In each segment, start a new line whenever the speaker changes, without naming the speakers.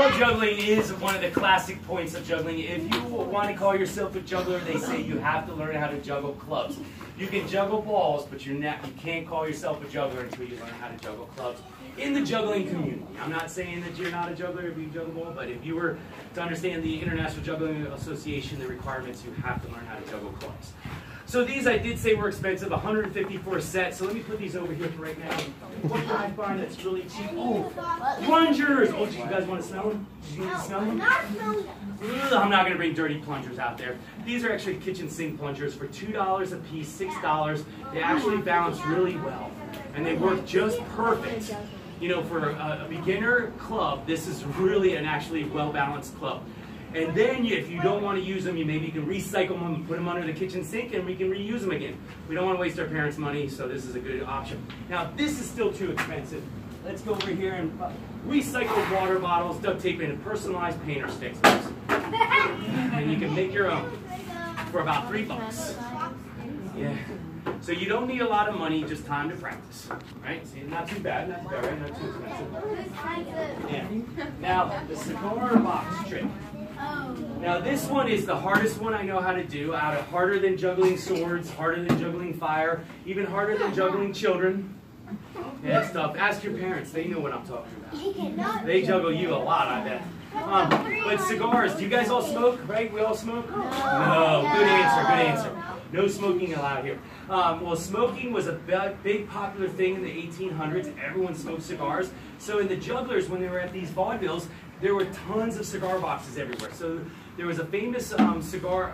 Club juggling is one of the classic points of juggling. If you want to call yourself a juggler, they say you have to learn how to juggle clubs. You can juggle balls, but you can't call yourself a juggler until you learn how to juggle clubs in the juggling community. I'm not saying that you're not a juggler if you juggle ball, but if you were to understand the International Juggling Association, the requirements, you have to learn how to juggle clubs. So these I did say were expensive, $150 for a set. So let me put these over here for right now. What can I find that's really cheap? Oh, plungers! Oh, do you guys want to smell them? Did you need to smell them? I'm not going to bring dirty plungers out there. These are actually kitchen sink plungers for $2 a piece, $6. They actually balance really well, and they work just perfect. You know, for a beginner club, this is really an actually well-balanced club. And then if you don't want to use them, maybe you can recycle them and put them under the kitchen sink and we can reuse them again. We don't want to waste our parents' money, so this is a good option. Now, this is still too expensive. Let's go over here and recycle water bottles, duct tape, and personalized painter sticks. And you can make your own for about $3. Yeah. So you don't need a lot of money, just time to practice, right? See, not too bad, not too bad, right? Not too expensive. Yeah. Now, the cigar box trick. Now this one is the hardest one I know how to do, harder than juggling swords, harder than juggling fire, even harder than juggling children. Yeah, it's tough. Ask your parents, they know what I'm talking about. They juggle you a lot, I bet. But cigars, do you guys all smoke, right? We all smoke? No, good answer, good answer. No smoking allowed here. Well, smoking was a big popular thing in the 1800s. Everyone smoked cigars. So in the jugglers, when they were at these vaudevilles, there were tons of cigar boxes everywhere. So there was a famous cigar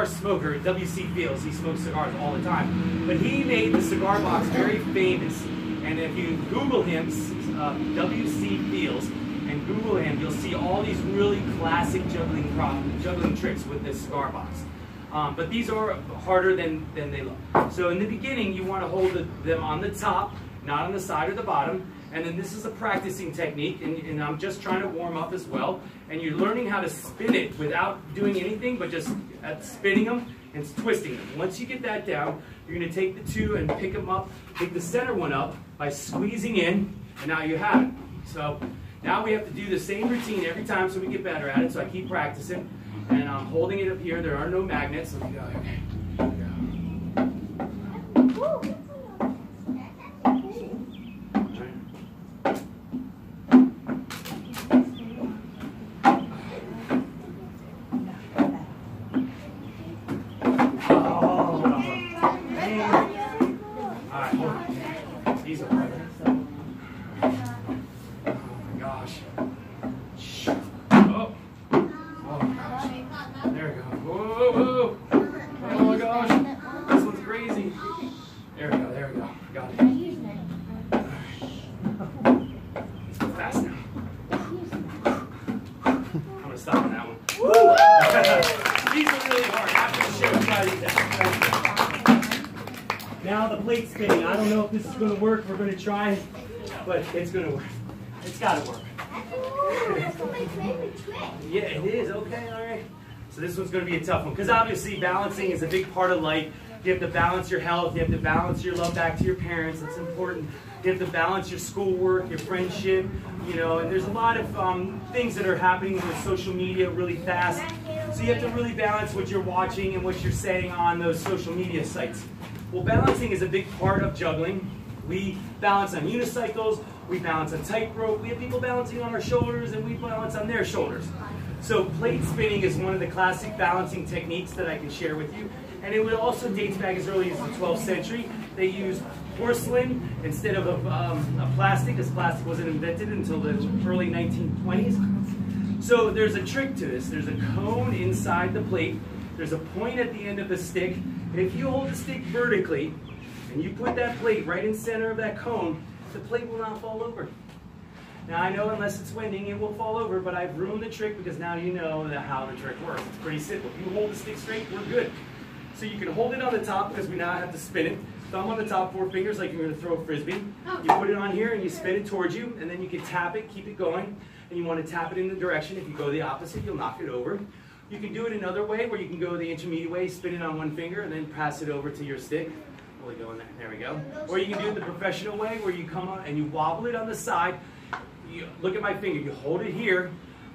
smoker, W.C. Fields. He smoked cigars all the time. But he made the cigar box very famous. And if you Google him, W.C. Fields, and Google him, you'll see all these really classic juggling tricks with this cigar box. But these are harder than they look. So in the beginning, you want to hold them on the top, not on the side or the bottom. And then this is a practicing technique, and I'm just trying to warm up as well. And you're learning how to spin it without doing anything, but just spinning them and twisting them. Once you get that down, you're going to take the two and pick them up, pick the center one up by squeezing in, and now you have it. So now we have to do the same routine every time so we get better at it. So I keep practicing, and I'm holding it up here. There are no magnets. Let me go. Okay. Now the plate spinning. I don't know if this is going to work. We're going to try it, but it's going to work. It's got to work. Yeah, it is. Okay, all right. So this one's going to be a tough one because obviously balancing is a big part of life. You have to balance your health. You have to balance your love back to your parents. That's important. You have to balance your schoolwork, your friendship, you know, and there's a lot of things that are happening with social media really fast. So you have to really balance what you're watching and what you're saying on those social media sites. Well, balancing is a big part of juggling. We balance on unicycles, we balance on tightrope, we have people balancing on our shoulders, and we balance on their shoulders. So plate spinning is one of the classic balancing techniques that I can share with you. And it also dates back as early as the 12th century. They used porcelain instead of a plastic, as plastic wasn't invented until the early 1920s. So there's a trick to this. There's a cone inside the plate. There's a point at the end of the stick. And if you hold the stick vertically, and you put that plate right in the center of that cone, the plate will not fall over. Now I know unless it's winding, it will fall over, but I've ruined the trick because now you know how the trick works. It's pretty simple. If you hold the stick straight, we're good. So you can hold it on the top because we now have to spin it. Thumb on the top, 4 fingers like you're going to throw a frisbee. You put it on here and you spin it towards you, and then you can tap it, keep it going, and you want to tap it in the direction. If you go the opposite, you'll knock it over. You can do it another way where you can go the intermediate way, spin it on 1 finger, and then pass it over to your stick. There we go. Or you can do it the professional way where you come on and you wobble it on the side. you look at my finger, you hold it here,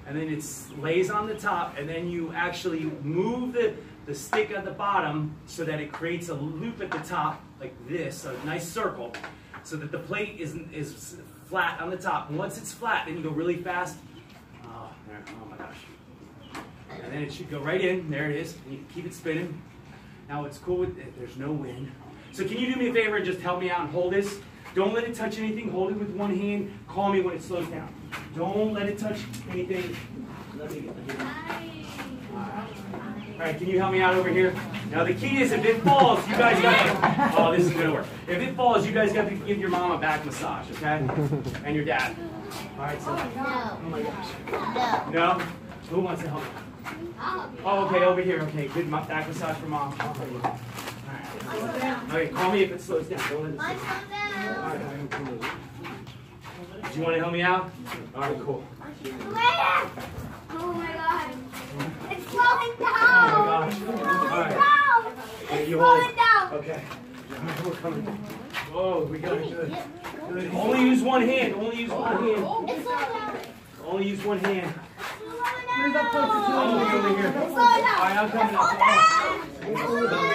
and then it lays on the top, and then you actually move the stick at the bottom so that it creates a loop at the top, like this, a nice circle, so that the plate is flat on the top. And once it's flat, then you go really fast. Oh my gosh. And then it should go right in. There it is. And you can keep it spinning. Now it's cool with it. There's no wind. So can you do me a favor and just help me out and hold this? Don't let it touch anything. Hold it with one hand. Call me when it slows down. Don't let it touch anything. Let me get All right, can you help me out over here? Now the key is if it falls, you guys got to, oh, this is gonna work. If it falls, you guys got to give your mom a back massage, okay? And your dad. All right, so.
No.
Oh my gosh. No? Who wants to help? Oh, okay, over here. Okay, good back massage for mom. All right. Okay, call me if it slows down. Don't let it slow down. All right. Do you want to help me out? All right, cool.
Oh my god. It's slowing down.
Oh my gosh. All right.
It's
You hold
slowing
it.
down.
Okay. All right, we're coming. Whoa, we got it good. Good. Only use one hand. Only use one hand.
It's slowing down.
Only use one hand.
Where's that place that you
Oh,
want
over here.
It's slowing
All
down.
right, I'm coming up.
It's slowing down.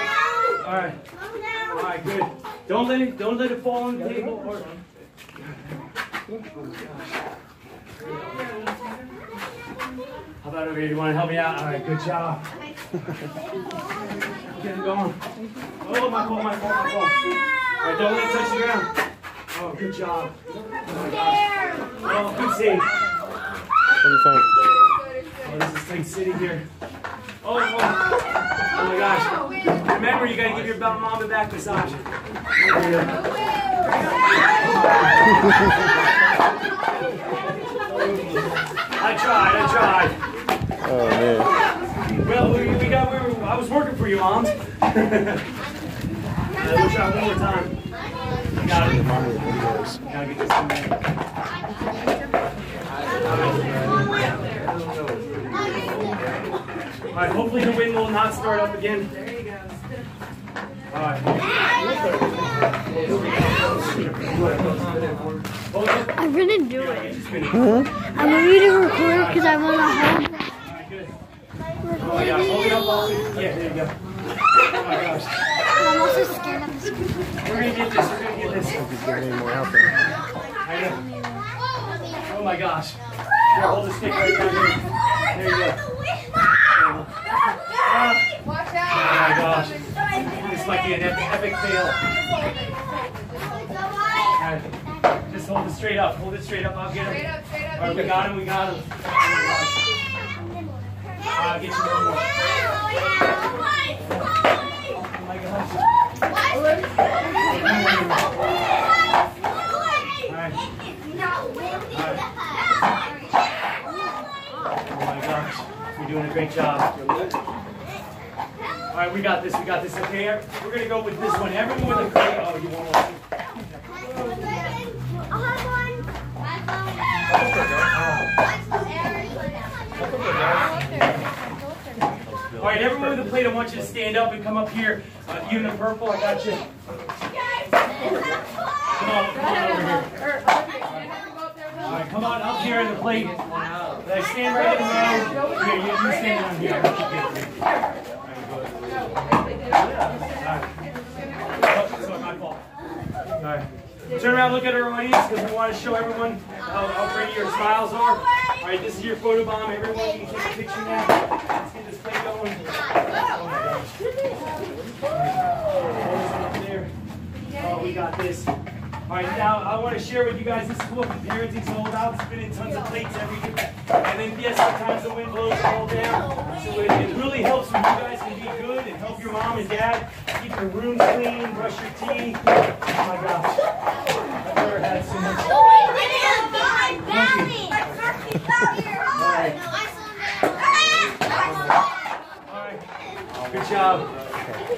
All right.
Slow down.
All right, good. Don't let it fall on the table. Or... How about over here? You want to help me out? All right, good job. Get it going. Oh, my fault, my fault, my fault. All right, don't let it touch the ground. Oh, good job. Oh, my gosh. Oh, good save.
What do you think?
Oh, this is thing sitting here. Oh, oh my gosh. Remember, you got to give your mom a back massage. I tried.
Oh man.
Well, I was working for you, moms. We'll try one more time. You got it. Gotta get this in there. All right, hopefully the wind will not start up again. All right.
I'm gonna do it. I'm ready to record because I want to hold.
Oh yeah, hold it up all. Yeah, there you go. Oh my gosh.
I'm also scared of the screen.
We're gonna get this.
He's getting any more out there.
I know. Oh my gosh. Here, hold the stick right down here. There you go.
Watch
Oh my gosh. This might be an epic fail. Alright. Just hold it straight up. Hold it straight up. I'll get him. Alright, we got him. I'll get you one more. Oh my gosh. Oh my gosh. You're doing a great job. All right, we got this. Okay, we're gonna go with this one. Everyone with a plate. Oh, you want one? All right, everyone with a plate. I want you to stand up and come up here. You in the purple, I got you. Come on over here. All right, come on up here in the plate. Stand right in the middle. Here, you stand on here. Sorry, my fault. All right. Turn around, look at our audience because we want to show everyone how pretty your smiles are. All right, this is your photo bomb. Everyone, you can take a picture now. Let's get this plate going. Oh my gosh. There. Oh, we got this. All right, now I want to share with you guys, this is what parenting's all about, spinning tons of plates every day. And then, yes, sometimes the wind blows it all down. So it really helps when you guys can be good and help your mom and dad keep your room clean, brush your teeth. Oh my gosh. I've never had so much. All right. Good job.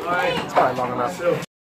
All right.
It's probably long enough.
So,